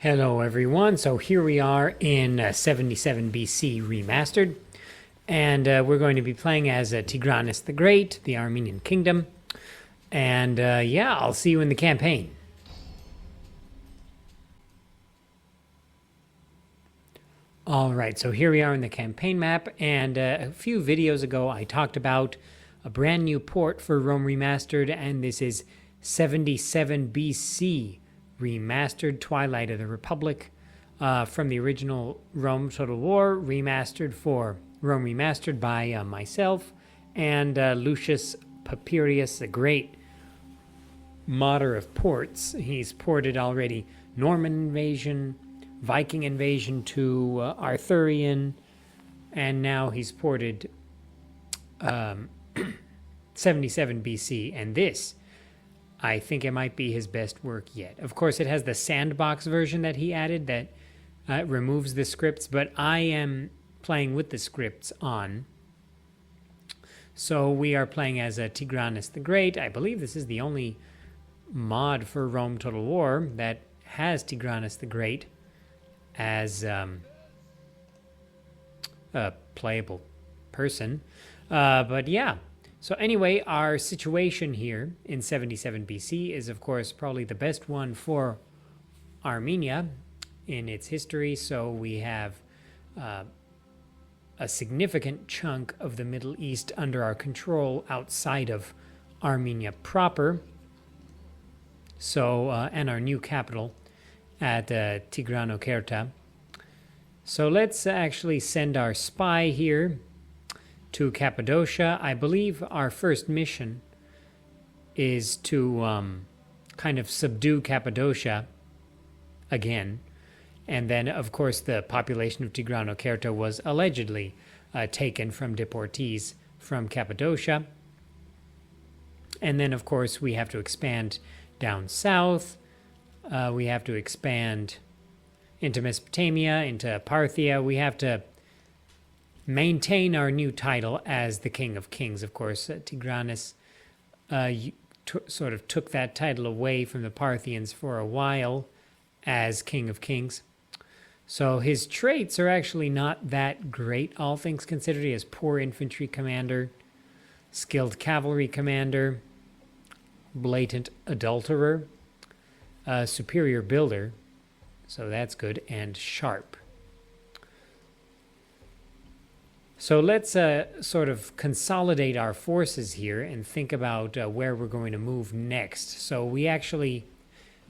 Hello everyone, so here we are in 77 BC Remastered, and we're going to be playing as Tigranes the Great, the Armenian Kingdom, and yeah, I'll see you in the campaign. Alright, so here we are in the campaign map, and a few videos ago I talked about a brand new port for Rome Remastered, and this is 77 BC Remastered Twilight of the Republic from the original Rome Total War, remastered for Rome Remastered by myself and Lucius Papirius, a great modder of ports. He's ported already Norman invasion, Viking invasion to Arthurian, and now he's ported 77 BC, and this, I think it might be his best work yet. Of course, it has the sandbox version that he added that removes the scripts, but I am playing with the scripts on. So we are playing as Tigranes the Great. I believe this is the only mod for Rome Total War that has Tigranes the Great as a playable person. But yeah. So anyway, our situation here in 77 BC is, of course, probably the best one for Armenia in its history. So we have a significant chunk of the Middle East under our control outside of Armenia proper. So, and our new capital at Tigranokerta. So let's actually send our spy here to Cappadocia. I believe our first mission is to kind of subdue Cappadocia again. And then, of course, the population of Tigranokerta was allegedly taken from deportees from Cappadocia. And then, of course, we have to expand down south. We have to expand into Mesopotamia, into Parthia. We have to maintain our new title as the King of Kings. Of course, Tigranes sort of took that title away from the Parthians for a while as King of Kings. So his traits are actually not that great, all things considered. He has poor infantry commander, skilled cavalry commander, blatant adulterer, superior builder, so that's good, and sharp. So let's sort of consolidate our forces here and think about where we're going to move next. So we actually,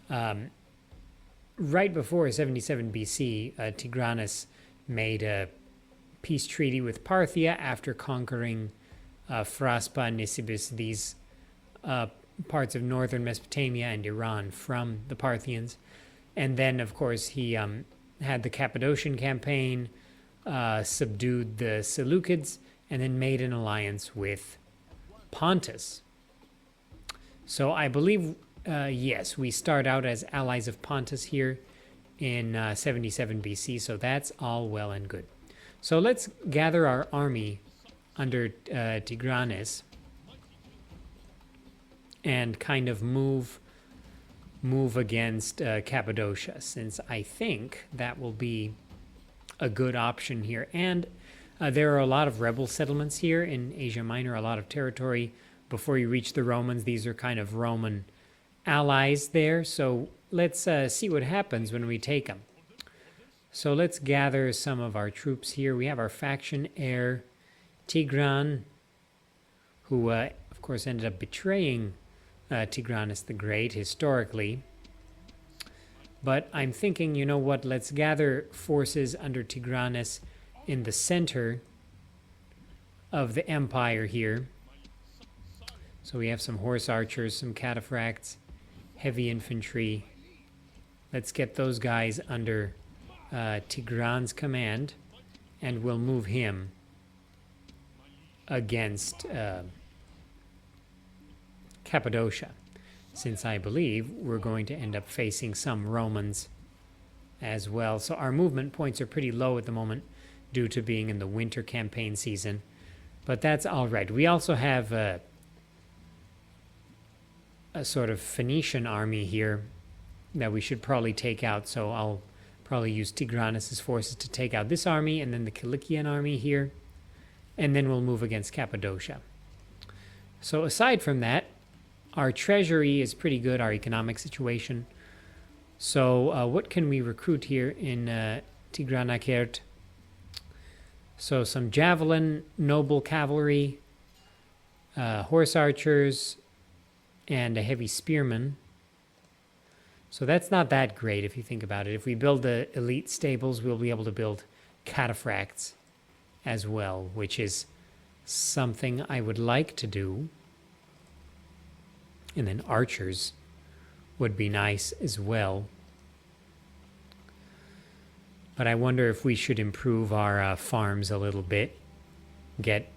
right before 77 BC, Tigranes made a peace treaty with Parthia after conquering Phraspa, Nisibis, these parts of northern Mesopotamia and Iran from the Parthians. And then, of course, he had the Cappadocian campaign, subdued the Seleucids, and then made an alliance with Pontus. So I believe, yes, we start out as allies of Pontus here in 77 BC, so that's all well and good. So let's gather our army under Tigranes and kind of move against Cappadocia, since I think that will be a good option here. And there are a lot of rebel settlements here in Asia Minor, a lot of territory. Before you reach the Romans, these are kind of Roman allies there. So let's see what happens when we take them. So let's gather some of our troops here. We have our faction heir, Tigran, who, of course, ended up betraying Tigranes the Great historically. But I'm thinking, you know what, let's gather forces under Tigranes in the center of the empire here. So we have some horse archers, some cataphracts, heavy infantry. Let's get those guys under Tigran's command, and we'll move him against Cappadocia, since I believe we're going to end up facing some Romans as well. So our movement points are pretty low at the moment due to being in the winter campaign season, but that's all right. We also have a sort of Phoenician army here that we should probably take out. So I'll probably use Tigranes' forces to take out this army and then the Kilikian army here. And then we'll move against Cappadocia. So aside from that, our treasury is pretty good, our economic situation. So what can we recruit here in Tigranakert? So some javelin, noble cavalry, horse archers, and a heavy spearman. So that's not that great if you think about it. If we build the elite stables, we'll be able to build cataphracts as well, which is something I would like to do. And then archers would be nice as well. But I wonder if we should improve our farms a little bit, get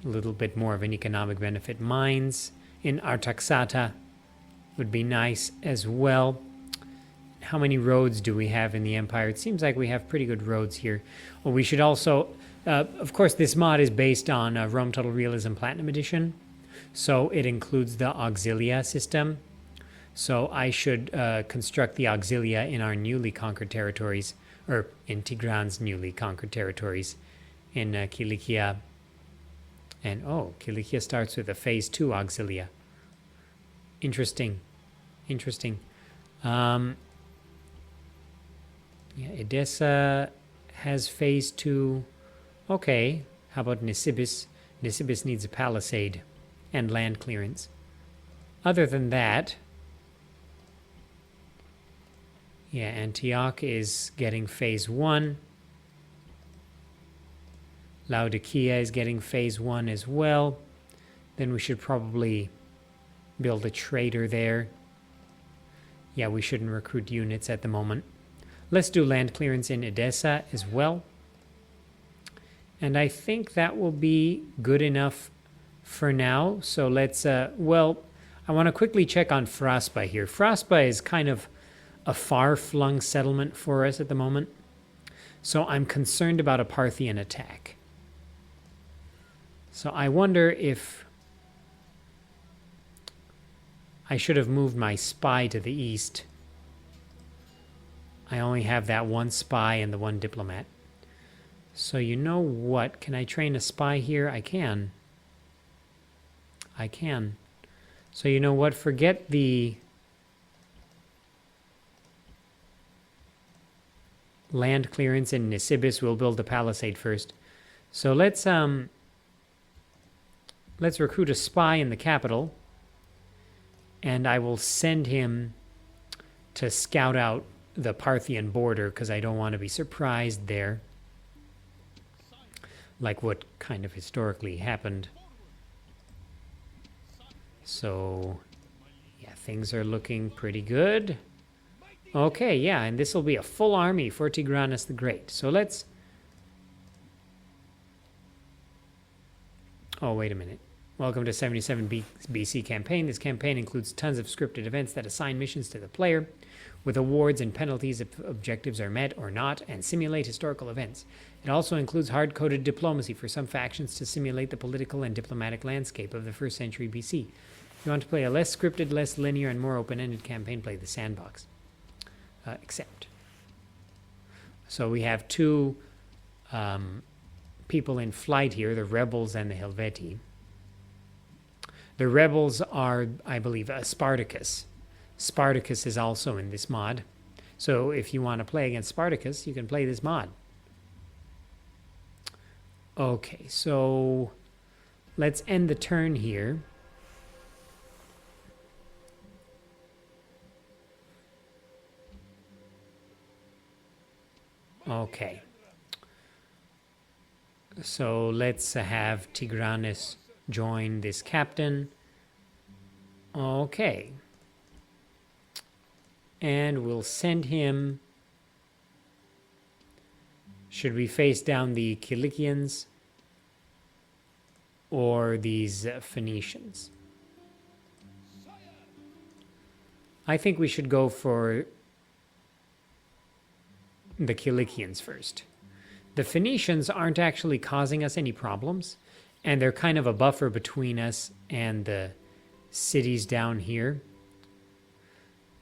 a little bit more of an economic benefit. Mines in Artaxata would be nice as well. How many roads do we have in the Empire? It seems like we have pretty good roads here. Well, we should also, of course, this mod is based on Rome Total Realism Platinum Edition, so it includes the Auxilia system. So I should construct the Auxilia in our newly conquered territories, or in Tigran's newly conquered territories, in Kilikia. And Kilikia starts with a phase 2 Auxilia. Interesting. Yeah, Edessa has phase 2. Okay, how about Nisibis? Nisibis needs a palisade and land clearance. Other than that, yeah, Antioch is getting phase 1. Laodicea is getting phase 1 as well. Then we should probably build a trader there. Yeah, we shouldn't recruit units at the moment. Let's do land clearance in Edessa as well. And I think that will be good enough for now. So let's, well, I want to quickly check on Fraspa here. Fraspa is kind of a far-flung settlement for us at the moment. So I'm concerned about a Parthian attack. So I wonder if I should have moved my spy to the east. I only have that one spy and the one diplomat. So you know what? Can I train a spy here? I can. I can. So you know what? Forget the land clearance in Nisibis. We'll build a palisade first. So let's recruit a spy in the capital. And I will send him to scout out the Parthian border because I don't want to be surprised there. Like what kind of historically happened. So, yeah, things are looking pretty good. Okay, yeah, and this will be a full army for Tigranes the Great. So let's... Oh, wait a minute. Welcome to 77 BC campaign. This campaign includes tons of scripted events that assign missions to the player, with awards and penalties if objectives are met or not, and simulate historical events. It also includes hard-coded diplomacy for some factions to simulate the political and diplomatic landscape of the 1st century BC. If you want to play a less scripted, less linear, and more open-ended campaign, play the Sandbox. Accept. So we have two people in flight here, the Rebels and the Helvetii. The Rebels are, I believe, Spartacus. Spartacus is also in this mod. So if you want to play against Spartacus, you can play this mod. Okay, so let's end the turn here. Okay. So let's have Tigranes join this captain. Okay. And we'll send him... Should we face down the Kilikians or these Phoenicians? I think we should go for the Kilikians first. The Phoenicians aren't actually causing us any problems, and they're kind of a buffer between us and the cities down here.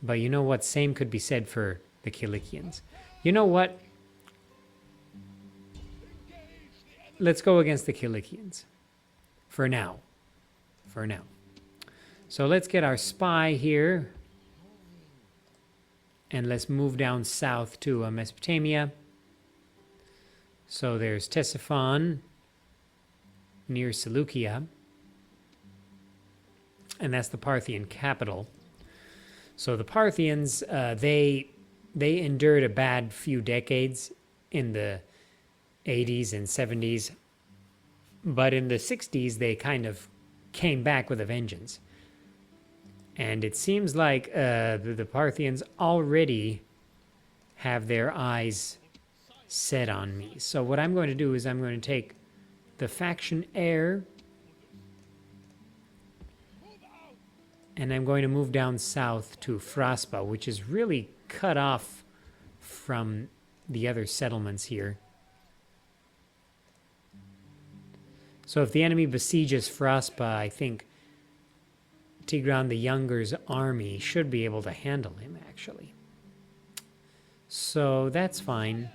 But you know what? Same could be said for the Kilikians. You know what? Let's go against the Kilikians. For now. For now. So let's get our spy here. And let's move down south to Mesopotamia. So there's Ctesiphon near Seleucia. And that's the Parthian capital. So the Parthians, they endured a bad few decades in the 80s and 70s. But in the 60s, they kind of came back with a vengeance. And it seems like the Parthians already have their eyes set on me. So what I'm going to do is I'm going to take the faction heir, and I'm going to move down south to Fraspa, which is really cut off from the other settlements here. So if the enemy besieges Fraspa, I think Tigran the Younger's army should be able to handle him, actually. So that's fine.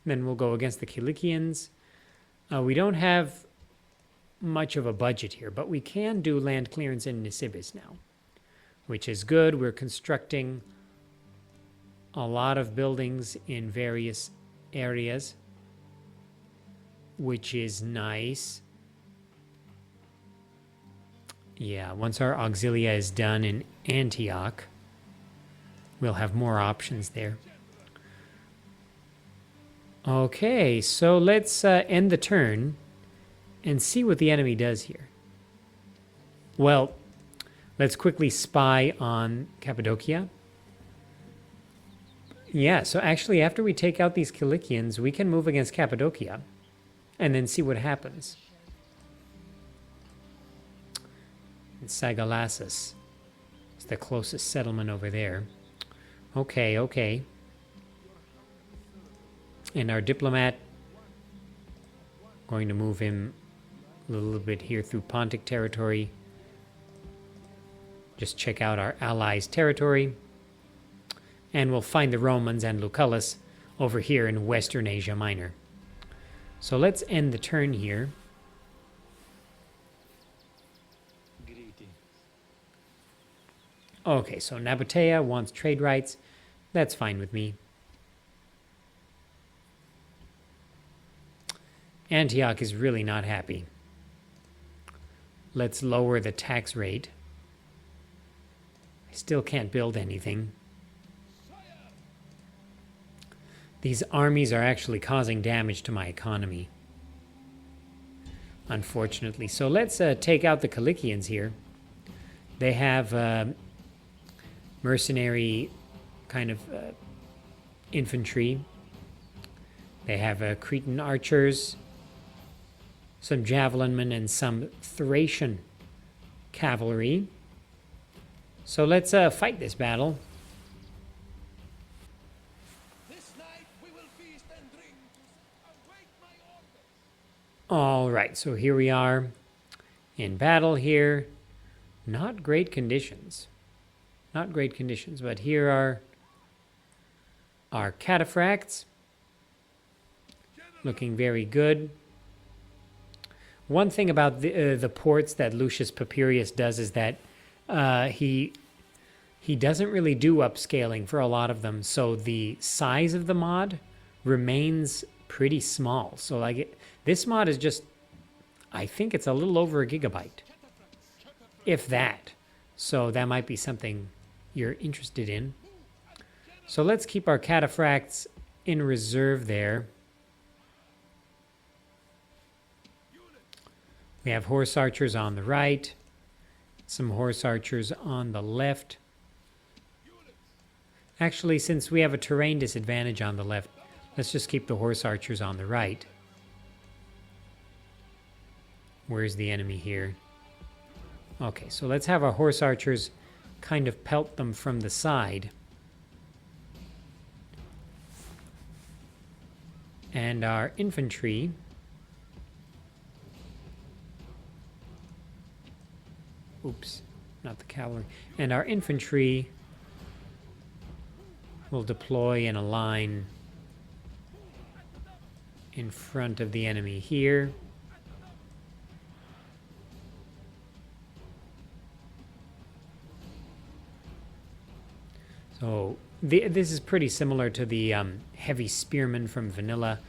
Then we'll go against the Kilikians. We don't have much of a budget here, but we can do land clearance in Nisibis now, which is good. We're constructing a lot of buildings in various areas, which is nice. Yeah, once our auxilia is done in Antioch, we'll have more options there. Okay, so let's end the turn and see what the enemy does here. Well, let's quickly spy on Cappadocia. Yeah, so actually after we take out these Kilikians, we can move against Cappadocia and then see what happens. And Sagalassus is the closest settlement over there. Okay, okay. And our diplomat, going to move him a little bit here through Pontic territory. Just check out our allies' territory. And we'll find the Romans and Lucullus over here in Western Asia Minor. So let's end the turn here. Okay, so Nabatea wants trade rights. That's fine with me. Antioch is really not happy. Let's lower the tax rate. I still can't build anything. These armies are actually causing damage to my economy, unfortunately. So let's take out the Kilikians here. They have mercenary kind of infantry. They have Cretan archers, some javelinmen, and some Thracian cavalry. So let's fight this battle. All right, so here we are in battle here. Not great conditions. Not great conditions, but here are our cataphracts. Looking very good. One thing about the ports that Lucius Papirius does is that he doesn't really do upscaling for a lot of them, so the size of the mod remains pretty small. So like this mod is just, I think it's a little over a gigabyte, if that. So that might be something you're interested in. So let's keep our cataphracts in reserve there. We have horse archers on the right, some horse archers on the left. Actually, since we have a terrain disadvantage on the left, let's just keep the horse archers on the right. Where's the enemy here? Okay, so let's have our horse archers kind of pelt them from the side. And our infantry not the cavalry. And our infantry will deploy in a line in front of the enemy here. So this is pretty similar to the heavy spearmen from vanilla,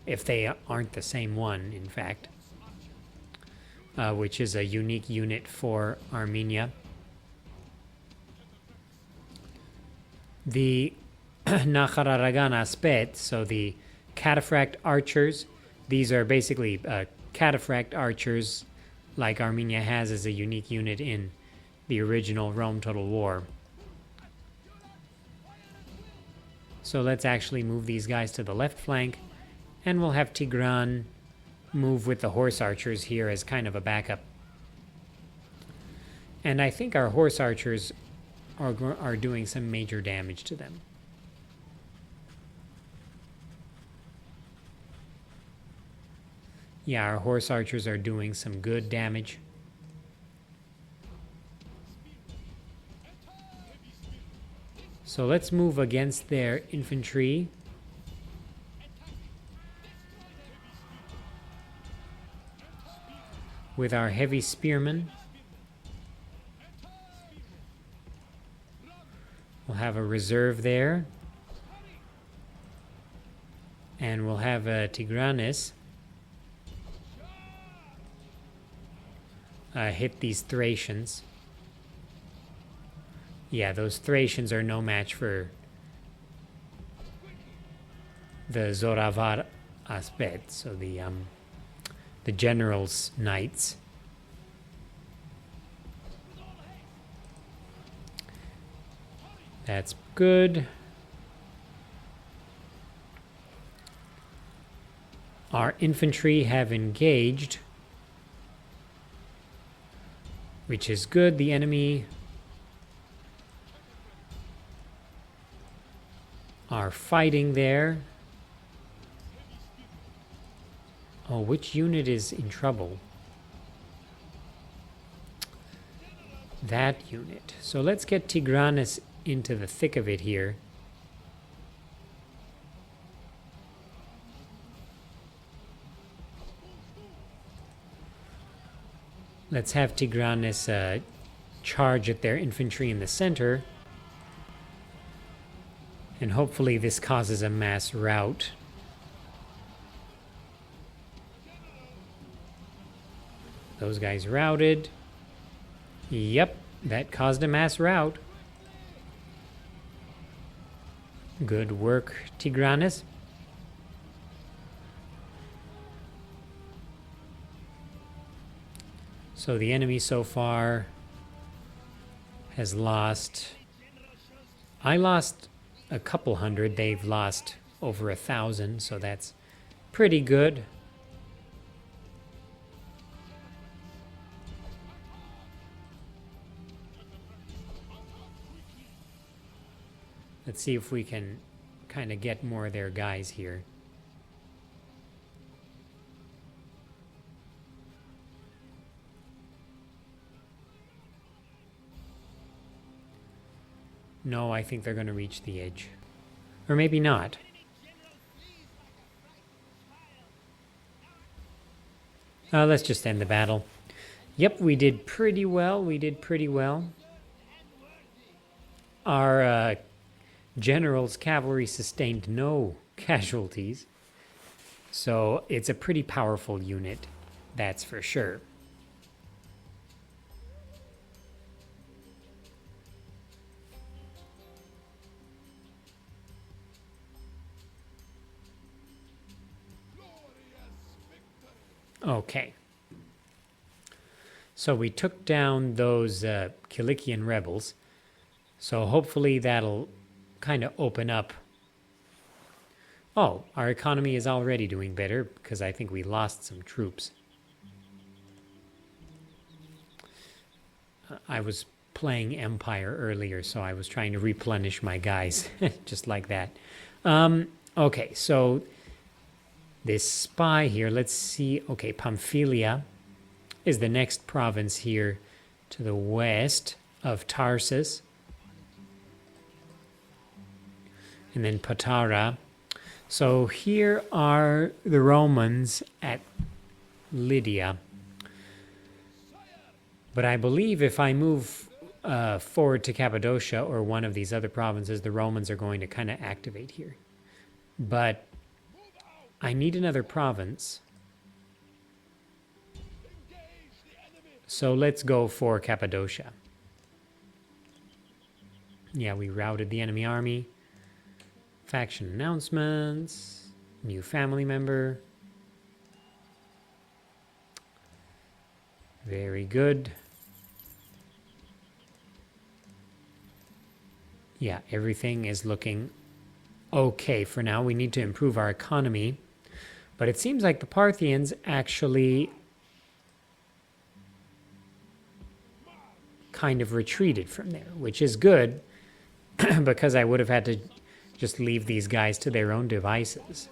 if they aren't the same one, in fact, which is a unique unit for Armenia. The Nahararagan Aspet, so the cataphract archers, these are basically cataphract archers like Armenia has as a unique unit in the original Rome Total War. So let's actually move these guys to the left flank, and we'll have Tigran move with the horse archers here as kind of a backup. And I think our horse archers are doing some major damage to them. Yeah, our horse archers are doing some good damage. So let's move against their infantry. With our heavy spearmen. We'll have a reserve there. And we'll have a Tigranes hit these Thracians. Yeah, those Thracians are no match for the Zoravar Aspet, so the general's knights. That's good. Our infantry have engaged, which is good. The enemy are fighting there. Oh, which unit is in trouble? That unit. So let's get Tigranes into the thick of it here. Let's have Tigranes charge at their infantry in the center. And hopefully this causes a mass rout. Those guys routed. Yep, that caused a mass rout. Good work, Tigranes. So the enemy so far has lost... I lost a couple hundred. They've lost over 1,000, so that's pretty good. Let's see if we can kind of get more of their guys here. No, I think they're going to reach the edge. Or maybe not. Let's just end the battle. Yep, we did pretty well. We did pretty well. Our general's cavalry sustained no casualties. So it's a pretty powerful unit, that's for sure. Okay. So we took down those Kilikian rebels. So hopefully that'll kind of open up. Oh, our economy is already doing better because I think we lost some troops. I was playing Empire earlier, so I was trying to replenish my guys, just like that. Okay, so this spy here, let's see. Okay, Pamphylia is the next province here to the west. of Tarsus. And then Patara. So here are the Romans at Lydia. But I believe if I move forward to Cappadocia or one of these other provinces, the Romans are going to kind of activate here. But I need another province. So let's go for Cappadocia. Yeah, we routed the enemy army. Faction announcements. New family member. Very good. Yeah, everything is looking okay for now. We need to improve our economy. But it seems like the Parthians actually kind of retreated from there, which is good because I would have had to just leave these guys to their own devices.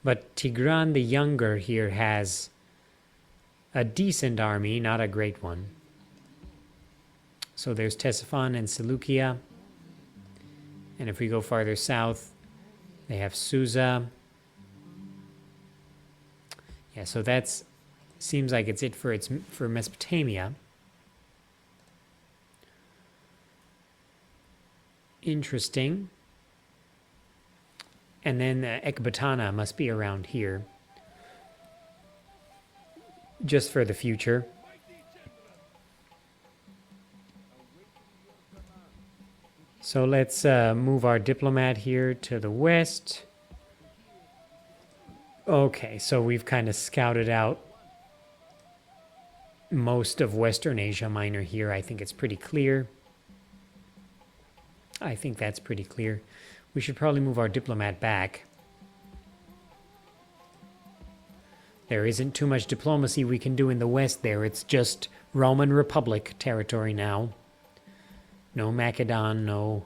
But Tigran the Younger here has a decent army, not a great one. So there's Ctesiphon and Seleucia. And if we go farther south, they have Susa. Yeah, so that's seems like it's it for Mesopotamia. Interesting. And then Ecbatana must be around here. Just for the future. So let's move our diplomat here to the west. Okay, so we've kind of scouted out most of Western Asia Minor here. I think it's pretty clear. I think that's pretty clear. We should probably move our diplomat back. There isn't too much diplomacy we can do in the west there. It's just Roman Republic territory now. No Macedon, no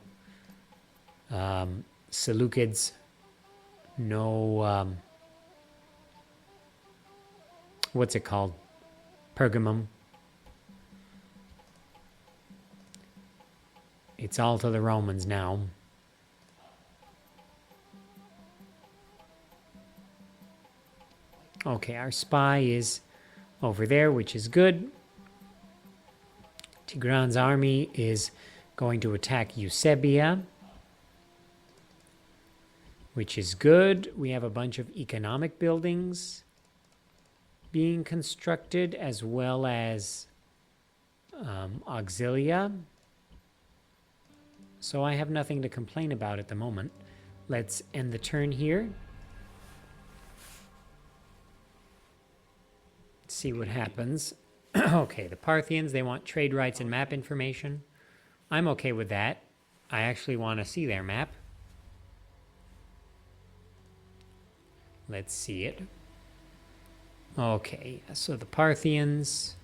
Seleucids, no... what's it called? Pergamum. It's all to the Romans now. Okay, our spy is over there, which is good. Tigran's army is going to attack Eusebia, which is good. We have a bunch of economic buildings being constructed, as well as auxilia. So I have nothing to complain about at the moment. Let's end the turn here. See what happens. Okay, the Parthians, they want trade rights and map information. I'm okay with that. I actually want to see their map. Let's see it. Okay, so the Parthians,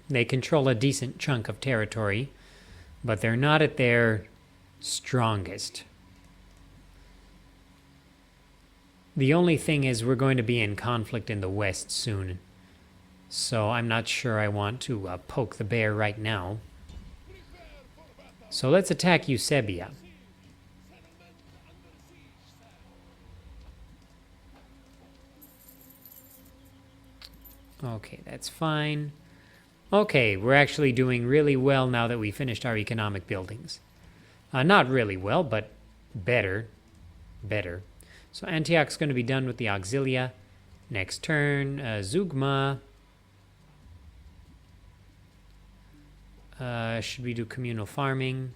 they control a decent chunk of territory, but they're not at their strongest. The only thing is we're going to be in conflict in the west soon, so I'm not sure I want to poke the bear right now. So let's attack Eusebia. Okay, that's fine. Okay, we're actually doing really well now that we finished our economic buildings. Not really well, but better. Better. So Antioch's going to be done with the auxilia. Next turn, Zeugma. Should we do communal farming?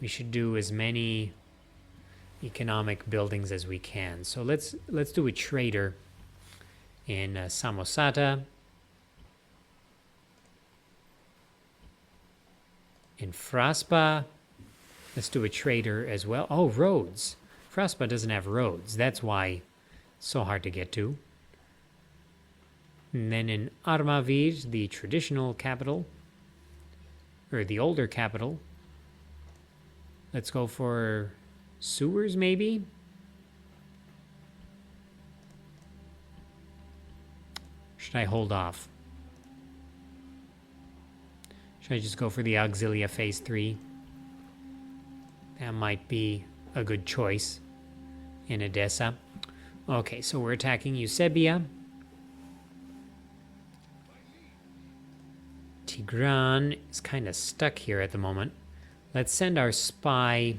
We should do as many economic buildings as we can. So let's do a trader in Samosata. In Fraspa. Let's do a trader as well. Oh, roads. Fraspa doesn't have roads. That's why it's so hard to get to. And then in Armavir, the traditional capital, or the older capital, let's go for sewers maybe? Should I hold off? Should I just go for the Auxilia Phase 3? That might be a good choice in Edessa. Okay, so we're attacking Eusebia. Tigran is kind of stuck here at the moment. Let's send our spy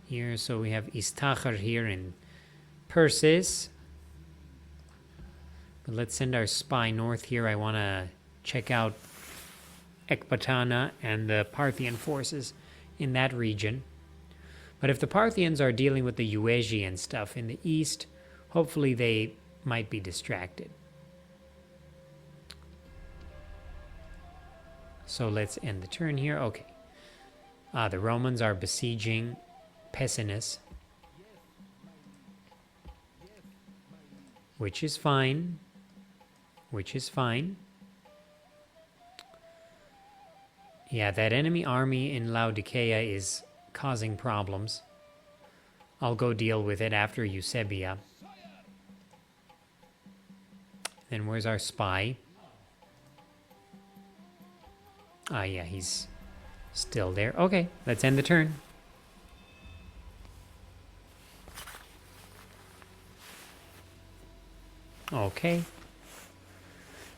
here. So we have Istachar here in Persis. But let's send our spy north here. I want to check out Ekbatana and the Parthian forces in that region. But if the Parthians are dealing with the Yuezhi and stuff in the east, hopefully they might be distracted. So let's end the turn here. Okay. The Romans are besieging Pessinus, which is fine. Which is fine. Yeah, that enemy army in Laodicea is causing problems. I'll go deal with it after Eusebia. Then where's our spy? Ah, yeah, he's still there. Okay, let's end the turn. Okay.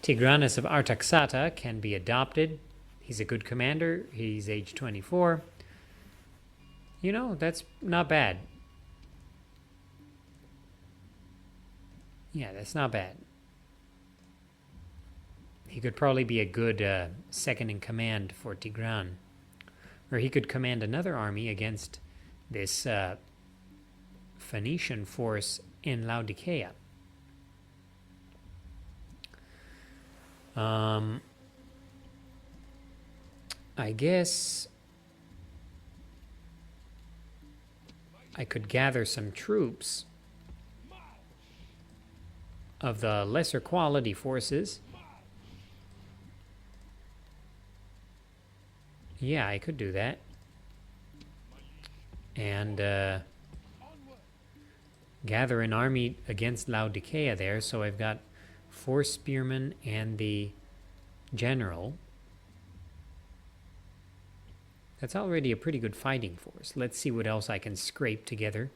Tigranes of Artaxata can be adopted. He's a good commander. He's age 24. You know, that's not bad. Yeah, that's not bad. He could probably be a good second in command for Tigran. Or he could command another army against this Phoenician force in Laodicea. I guess I could gather some troops of the lesser quality forces. Yeah, I could do that. And gather an army against Laodicea there. So I've got 4 spearmen and the general. That's already a pretty good fighting force. Let's see what else I can scrape together.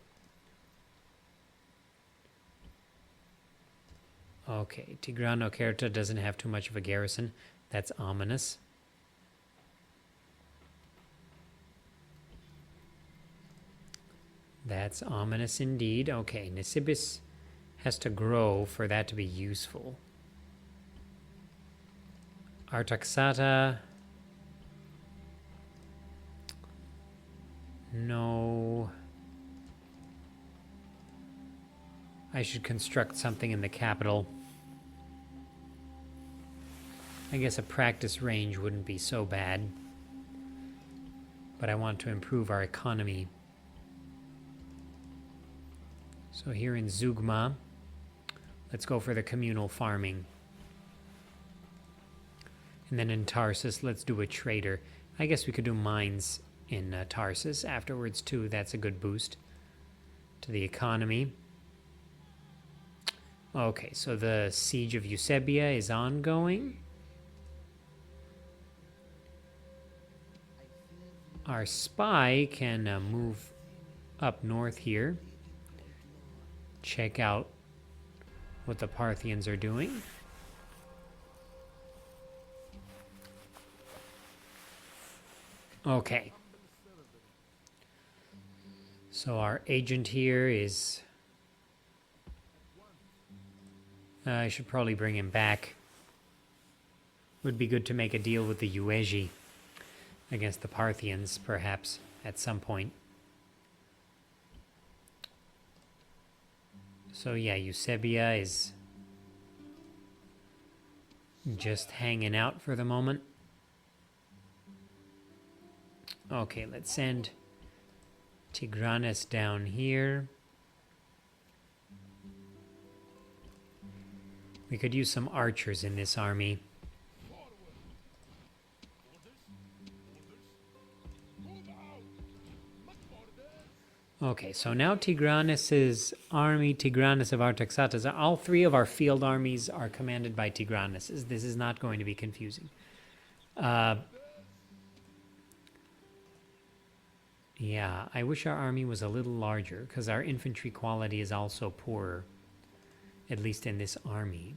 Okay, Tigranokerta doesn't have too much of a garrison. That's ominous. That's ominous indeed. Okay, Nisibis has to grow for that to be useful. Artaxata. No. I should construct something in the capital. I guess a practice range wouldn't be so bad. But I want to improve our economy. So here in Zugma, let's go for the communal farming. And then in Tarsus, let's do a trader. I guess we could do mines in Tarsus afterwards too. That's a good boost to the economy. Okay, so the siege of Eusebia is ongoing. Our spy can move up north here. Check out what the Parthians are doing. Okay. So our agent here is... I should probably bring him back. Would be good to make a deal with the Yuezhi against the Parthians, perhaps, at some point. So yeah, Eusebia is just hanging out for the moment. Okay, let's send Tigranes down here. We could use some archers in this army. Okay, so now Tigranes' army, Tigranes of Artaxata, all three of our field armies are commanded by Tigranes. This is not going to be confusing. Yeah, I wish our army was a little larger, because our infantry quality is also poorer, at least in this army.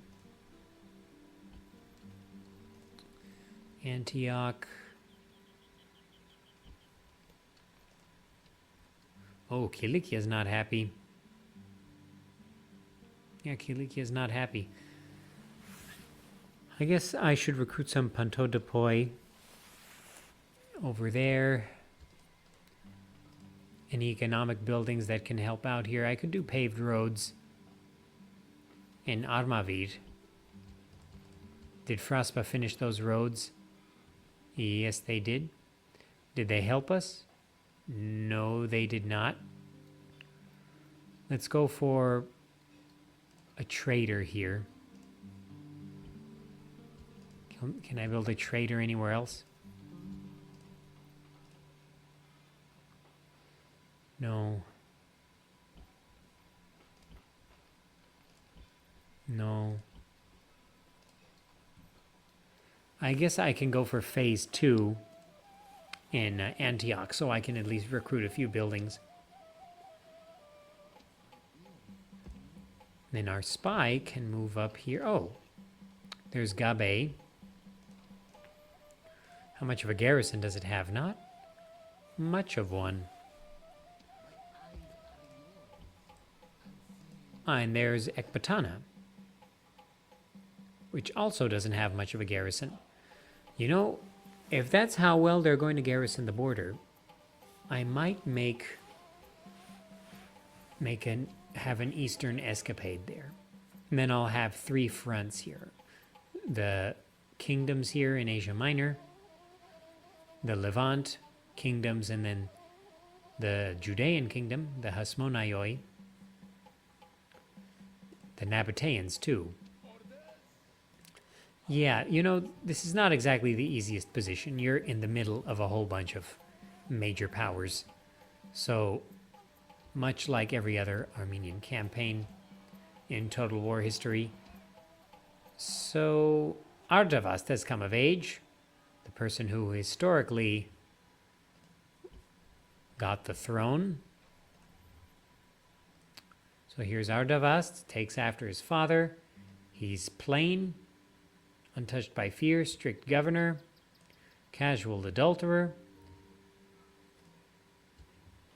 Antioch. Oh, Kilikia is not happy. Yeah, Kilikia is not happy. I guess I should recruit some Pantodopoi over there. Any economic buildings that can help out here. I could do paved roads in Armavid. Did Fraspa finish those roads? Yes, they did. Did they help us? No, they did not. Let's go for a trader here. Can I build a trader anywhere else? No. No. I guess I can go for phase 2 in Antioch, so I can at least recruit a few buildings. Then our spy can move up here. Oh, there's Gabe. How much of a garrison does it have? Not much of one. And there's Ekbatana, which also doesn't have much of a garrison. You know, if that's how well they're going to garrison the border, I might have an eastern escapade there. And then I'll have 3 fronts here. The kingdoms here in Asia Minor, the Levant kingdoms, and then the Judean kingdom, the Hasmonaioi, the Nabateans too. Yeah, you know, this is not exactly the easiest position. You're in the middle of a whole bunch of major powers. So, much like every other Armenian campaign in Total War history. So, Ardavast has come of age, the person who historically got the throne. So here's Ardavast, takes after his father. He's plain, untouched by fear, strict governor, casual adulterer,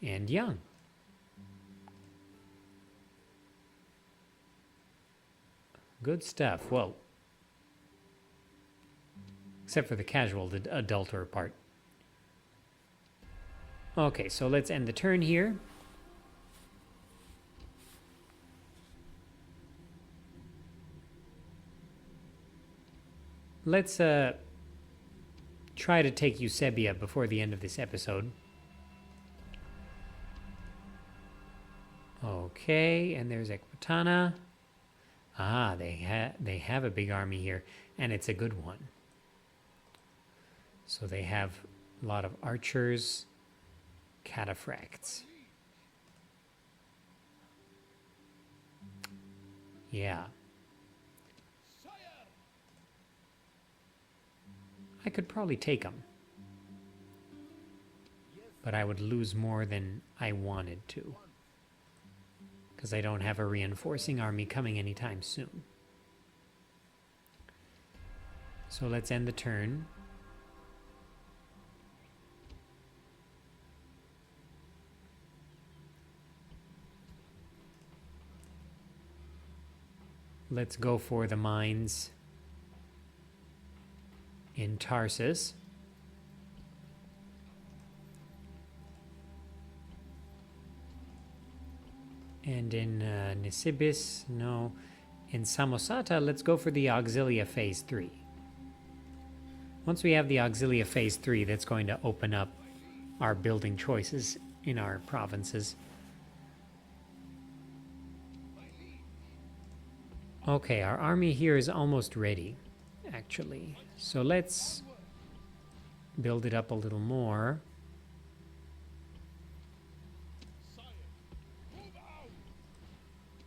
and young. Good stuff. Well, except for the casual adulterer part. Okay, so let's end the turn here. Let's try to take Eusebia before the end of this episode. Okay, and there's Ekbatana. Ah, they have a big army here, and it's a good one. So they have a lot of archers, cataphracts. Yeah. I could probably take them, but I would lose more than I wanted to, because I don't have a reinforcing army coming anytime soon. So let's end the turn. Let's go for the mines in Tarsus. And in Nisibis, no. In Samosata, let's go for the Auxilia Phase 3. Once we have the Auxilia Phase 3, that's going to open up our building choices in our provinces. Okay, our army here is almost ready, actually. So let's build it up a little more.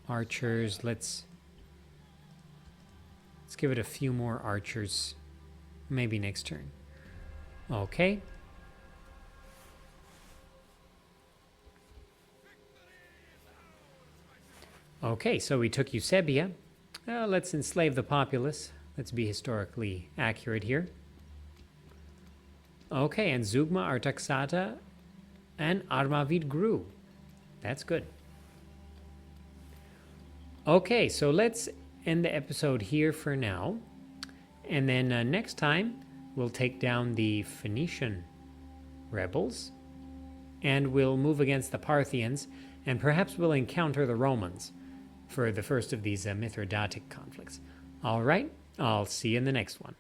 Archers, let's give it a few more archers. Maybe next turn. Okay. Okay, so we took Eusebia. Let's enslave the populace. Let's be historically accurate here. Okay, and Zugma, Artaxata, and Armavid grew. That's good. Okay, so let's end the episode here for now. And then next time, we'll take down the Phoenician rebels. And we'll move against the Parthians. And perhaps we'll encounter the Romans for the first of these Mithridatic conflicts. All right, I'll see you in the next one.